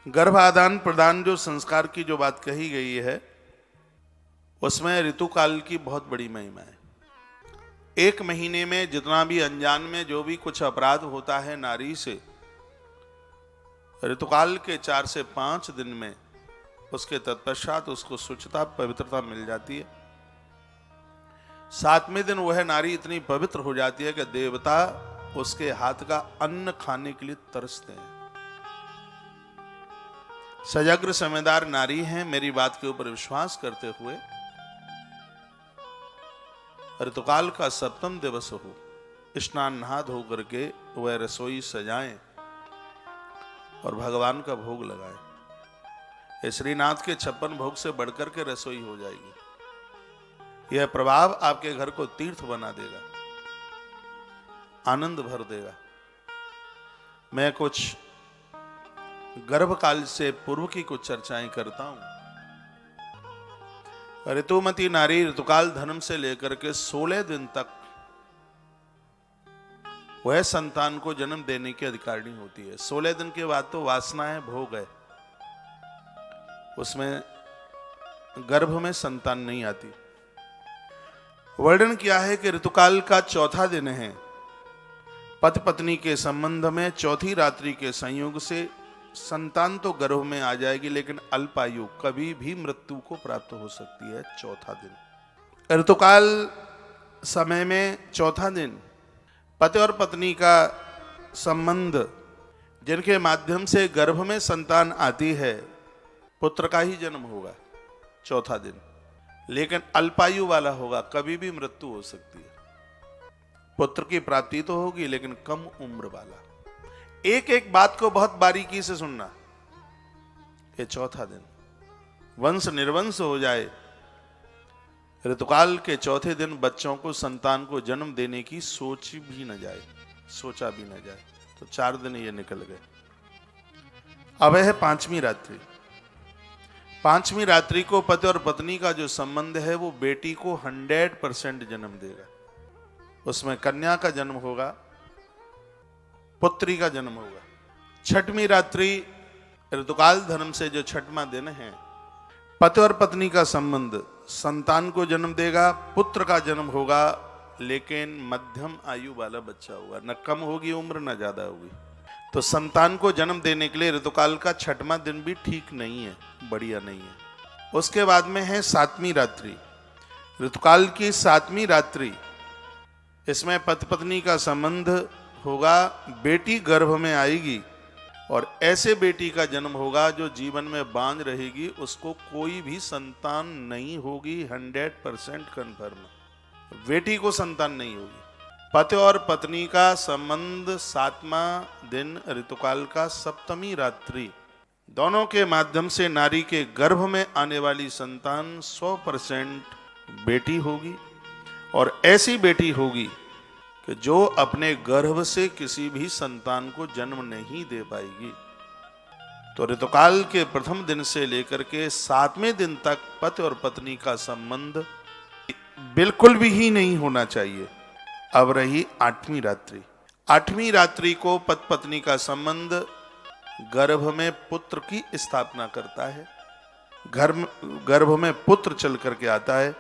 गर्भ आदान प्रदान जो संस्कार की जो बात कही गई है उसमें ऋतुकाल की बहुत बड़ी महिमा है। एक महीने में जितना भी अनजान में जो भी कुछ अपराध होता है नारी से, ऋतुकाल के 4 से 5 दिन में उसके तत्पश्चात उसको शुचिता पवित्रता मिल जाती है। 7वें दिन वह नारी इतनी पवित्र हो जाती है कि देवता उसके हाथ का अन्न खाने के लिए तरसते हैं। सजग्र समझदार नारी हैं, मेरी बात के ऊपर विश्वास करते हुए ऋतुकाल का 7वां दिवस हो, स्नान नहा धो करके वह रसोई सजाएं और भगवान का भोग लगाएं। श्रीनाथ के 56 भोग से बढ़कर के रसोई हो जाएगी। यह प्रभाव आपके घर को तीर्थ बना देगा, आनंद भर देगा। मैं कुछ गर्भकाल से पूर्व की कुछ चर्चाएं करता हूं। ऋतुमती नारी ऋतुकाल धर्म से लेकर के 16 दिन तक वह संतान को जन्म देने की अधिकारिणी होती है। 16 दिन के बाद तो वासना है, भोग है, उसमें गर्भ में संतान नहीं आती। वर्णन किया है कि ऋतुकाल का 4था दिन है। पति पत्नी के संबंध में 4थी रात्रि के संयोग से संतान तो गर्भ में आ जाएगी, लेकिन अल्पायु कभी भी मृत्यु को प्राप्त हो सकती है। 4था दिन ऋतुकाल समय में 4था दिन पति और पत्नी का संबंध जिनके माध्यम से गर्भ में संतान आती है, पुत्र का ही जन्म होगा 4था दिन, लेकिन अल्पायु वाला होगा, कभी भी मृत्यु हो सकती है। पुत्र की प्राप्ति तो होगी लेकिन कम उम्र वाला। एक एक बात को बहुत बारीकी से सुनना। ये 4था दिन वंश निर्वंश हो जाए। ऋतुकाल के 4थे दिन बच्चों को, संतान को जन्म देने की सोचा भी न जाए, तो 4 दिन ये निकल गए। अब है 5वीं रात्रि। 5वीं रात्रि को पति और पत्नी का जो संबंध है वो बेटी को 100% जन्म देगा। उसमें कन्या का जन्म होगा, पुत्री का जन्म होगा। 6वीं रात्रि ऋतुकाल धर्म से जो 6वां दिन है, पति और पत्नी का संबंध संतान को जन्म देगा, पुत्र का जन्म होगा, लेकिन मध्यम आयु वाला बच्चा होगा, न कम होगी उम्र न ज्यादा होगी। तो संतान को जन्म देने के लिए ऋतुकाल का 6वां दिन भी ठीक नहीं है, बढ़िया नहीं है। उसके बाद में है 7वीं रात्रि। ऋतुकाल की 7वीं रात्रि, इसमें पति पत्नी का संबंध होगा, बेटी गर्भ में आएगी और ऐसे बेटी का जन्म होगा जो जीवन में बांझ रहेगी, उसको कोई भी संतान नहीं होगी। 100% कन्फर्म, बेटी को संतान नहीं होगी। पति और पत्नी का संबंध 7वां दिन ऋतुकाल का 7वीं रात्रि, दोनों के माध्यम से नारी के गर्भ में आने वाली संतान 100% बेटी होगी, और ऐसी बेटी होगी कि जो अपने गर्भ से किसी भी संतान को जन्म नहीं दे पाएगी। तो ऋतुकाल के प्रथम दिन से लेकर के 7वें दिन तक पति और पत्नी का संबंध बिल्कुल भी ही नहीं होना चाहिए। अब रही 8वीं रात्रि। 8वीं रात्रि को पति पत्नी का संबंध गर्भ में पुत्र की स्थापना करता है, गर्भ में पुत्र चल करके आता है,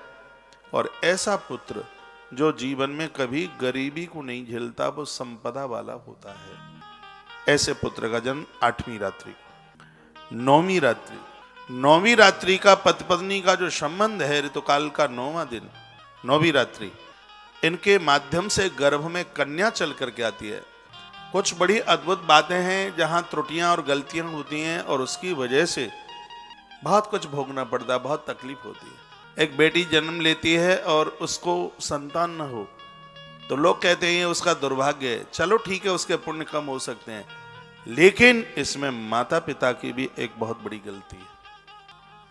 और ऐसा पुत्र जो जीवन में कभी गरीबी को नहीं झेलता, वो संपदा वाला होता है। ऐसे पुत्र का जन्म 8वीं रात्रि को। 9वीं रात्रि। 9वीं रात्रि का पति पत्नी का जो संबंध है, ऋतुकाल का 9वां दिन, 9वीं रात्रि, इनके माध्यम से गर्भ में कन्या चल करके आती है। कुछ बड़ी अद्भुत बातें हैं जहां त्रुटियां और गलतियां होती हैं और उसकी वजह से बहुत कुछ भोगना पड़ता है, बहुत तकलीफ होती है। एक बेटी जन्म लेती है और उसको संतान न हो तो लोग कहते हैं उसका दुर्भाग्य है। चलो ठीक है, उसके पुण्य कम हो सकते हैं, लेकिन इसमें माता पिता की भी एक बहुत बड़ी गलती है।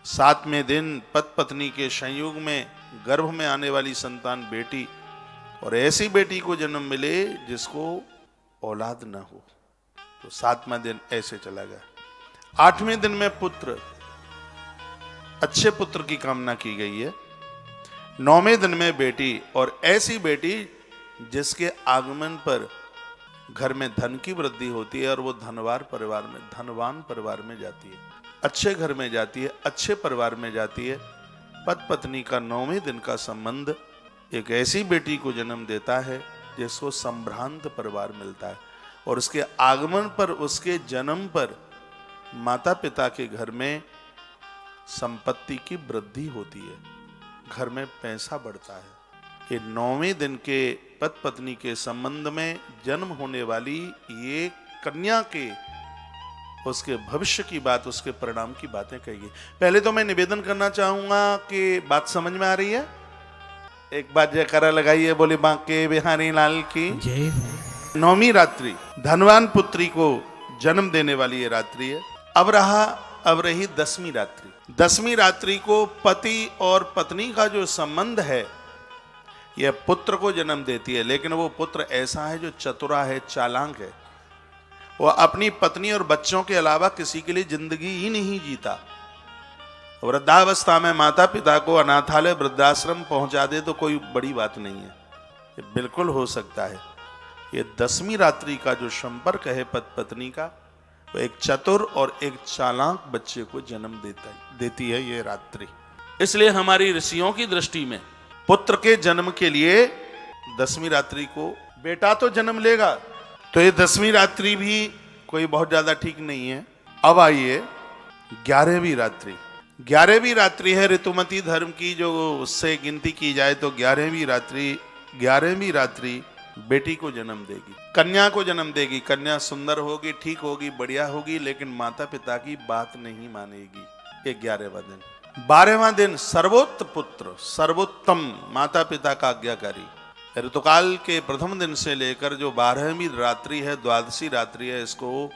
7वें दिन पति पत्नी के संयोग में गर्भ में आने वाली संतान बेटी, और ऐसी बेटी को जन्म मिले जिसको औलाद न हो, तो 7वां दिन ऐसे चला गया। 8वें दिन में पुत्र, अच्छे पुत्र की कामना की गई है। 9वें दिन में बेटी, और ऐसी बेटी जिसके आगमन पर घर में धन की वृद्धि होती है और वो धनवान परिवार में जाती है, अच्छे घर में जाती है, अच्छे परिवार में जाती है। पति पत्नी का 9वें दिन का संबंध एक ऐसी बेटी को जन्म देता है जिसको संभ्रांत परिवार मिलता है, और उसके आगमन पर, उसके जन्म पर माता पिता के घर में संपत्ति की वृद्धि होती है, घर में पैसा बढ़ता है। ये 9वें दिन के पति पत्नी के संबंध में जन्म होने वाली ये कन्या के उसके भविष्य की बात, उसके परिणाम की बातें कही। पहले तो मैं निवेदन करना चाहूंगा कि बात समझ में आ रही है? एक बात जयकारा लगाइए, बोले बांके बिहारी लाल की जय। 9वीं रात्रि धनवान पुत्री को जन्म देने वाली ये रात्रि है। अब रही 10वीं रात्रि। 10वीं रात्रि को पति और पत्नी का जो संबंध है यह पुत्र को जन्म देती है, लेकिन वो पुत्र ऐसा है जो चतुरा है, चालाक है। वो अपनी पत्नी और बच्चों के अलावा किसी के लिए जिंदगी ही नहीं जीता। वृद्धावस्था में माता पिता को अनाथालय वृद्धाश्रम पहुंचा दे तो कोई बड़ी बात नहीं है, ये बिल्कुल हो सकता है। ये 10वीं रात्रि का जो संपर्क है पति पत्नी का, वो एक चतुर और एक चालाक बच्चे को जन्म देती है ये रात्रि। इसलिए हमारी ऋषियों की दृष्टि में पुत्र के जन्म के लिए 10वीं रात्रि को, बेटा तो जन्म लेगा तो ये 10वीं रात्रि भी कोई बहुत ज्यादा ठीक नहीं है। अब आइए 11वीं रात्रि। 11वीं रात्रि है ऋतुमती धर्म की, जो उससे गिनती की जाए तो 11वीं रात्रि बेटी को जन्म देगी, कन्या को जन्म देगी। कन्या सुंदर होगी, ठीक होगी, बढ़िया होगी, लेकिन माता पिता की बात नहीं मानेगी। ये 11वां दिन। 12वां दिन सर्वोत्तम माता पिता का आज्ञाकारी। ऋतुकाल के प्रथम दिन से लेकर जो 12वीं रात्रि है, द्वादशी रात्रि है, इसको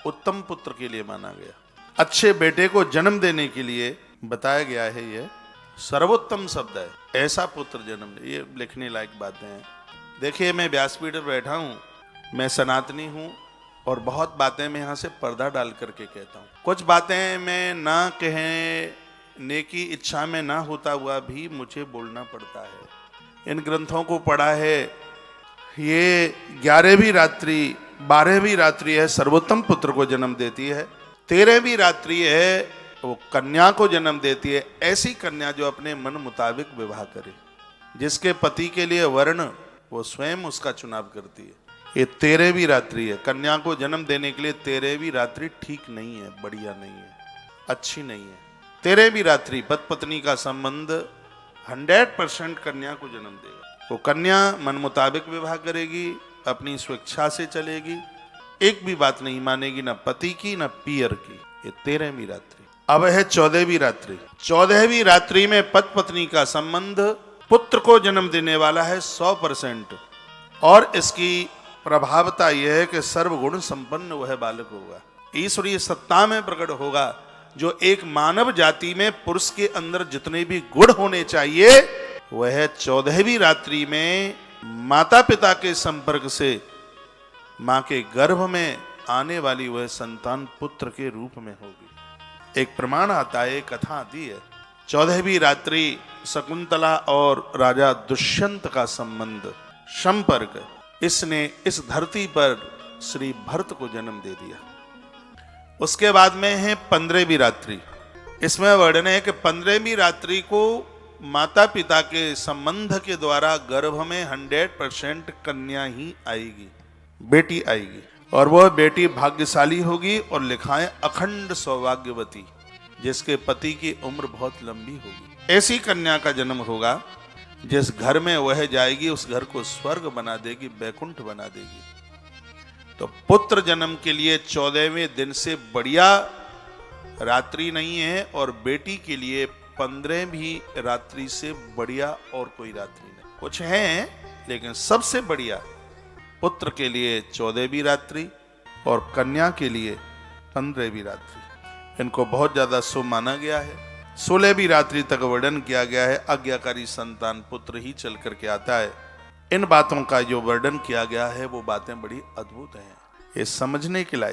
उत्तम पुत्र के लिए माना गया। अच्छे बेटे को जन्म देने के लिए बताया गया है। ये सर्वोत्तम शब्द है, ऐसा पुत्र जन्म दे। ये लिखने लायक बातें हैं। देखिए, मैं व्यासपीठ पर बैठा हूँ, मैं सनातनी हूँ, और बहुत बातें मैं यहाँ से पर्दा डाल करके कहता हूँ। कुछ बातें मैं ना कहने की इच्छा में ना होता हुआ भी मुझे बोलना पड़ता है। इन ग्रंथों को पढ़ा है। ये 11वीं रात्रि 12वीं रात्रि है, सर्वोत्तम पुत्र को जन्म देती है। 13वीं रात्रि है, वो कन्या को जन्म देती है। ऐसी कन्या जो अपने मन मुताबिक विवाह करे, जिसके पति के लिए वर्ण वो स्वयं उसका चुनाव करती है। ये 13वीं रात्रि है। कन्या को जन्म देने के लिए 13वीं रात्रि ठीक नहीं है, बढ़िया नहीं है, अच्छी नहीं है। 13वीं रात्रि पति पत्नी का संबंध 100% कन्या को जन्म देगा। वो कन्या मन मुताबिक विवाह करेगी, अपनी स्वेच्छा से चलेगी, एक भी बात नहीं मानेगी, ना पति की ना पियर की। ये 13वीं रात्रि। अब है 14वीं रात्रि। 14वीं रात्रि में पति पत्नी का संबंध पुत्र को जन्म देने वाला है 100%, और इसकी प्रभावता यह है कि सर्वगुण संपन्न वह बालक होगा, ईश्वरीय सत्ता में प्रकट होगा। जो एक मानव जाति में पुरुष के अंदर जितने भी गुण होने चाहिए, वह 14वीं रात्रि में माता पिता के संपर्क से मां के गर्भ में आने वाली वह संतान पुत्र के रूप में होगी। एक प्रमाण आता है, कथा आती है। 14वीं रात्रि शकुंतला और राजा दुष्यंत का संबंध, संपर्क, इसने इस धरती पर श्री भरत को जन्म दे दिया। उसके बाद में है 15वीं रात्रि। इसमें वर्णन है कि 15वीं रात्रि को माता पिता के संबंध के द्वारा गर्भ में 100% कन्या ही आएगी, बेटी आएगी, और वह बेटी भाग्यशाली होगी और लिखाएं अखंड सौभाग्यवती, जिसके पति की उम्र बहुत लंबी होगी। ऐसी कन्या का जन्म होगा जिस घर में वह जाएगी उस घर को स्वर्ग बना देगी, बैकुंठ बना देगी। तो पुत्र जन्म के लिए 14वें दिन से बढ़िया रात्रि नहीं है, और बेटी के लिए 15वीं रात्रि से बढ़िया और कोई रात्रि नहीं। कुछ हैं, लेकिन सबसे बढ़िया पुत्र के लिए 14वीं रात्रि और कन्या के लिए 15वीं रात्रि। इनको बहुत ज्यादा शुभ माना गया है। 16वीं रात्रि तक वर्णन किया गया है। आज्ञाकारी संतान पुत्र ही चल करके आता है। इन बातों का जो वर्णन किया गया है वो बातें बड़ी अद्भुत हैं, ये समझने के लायक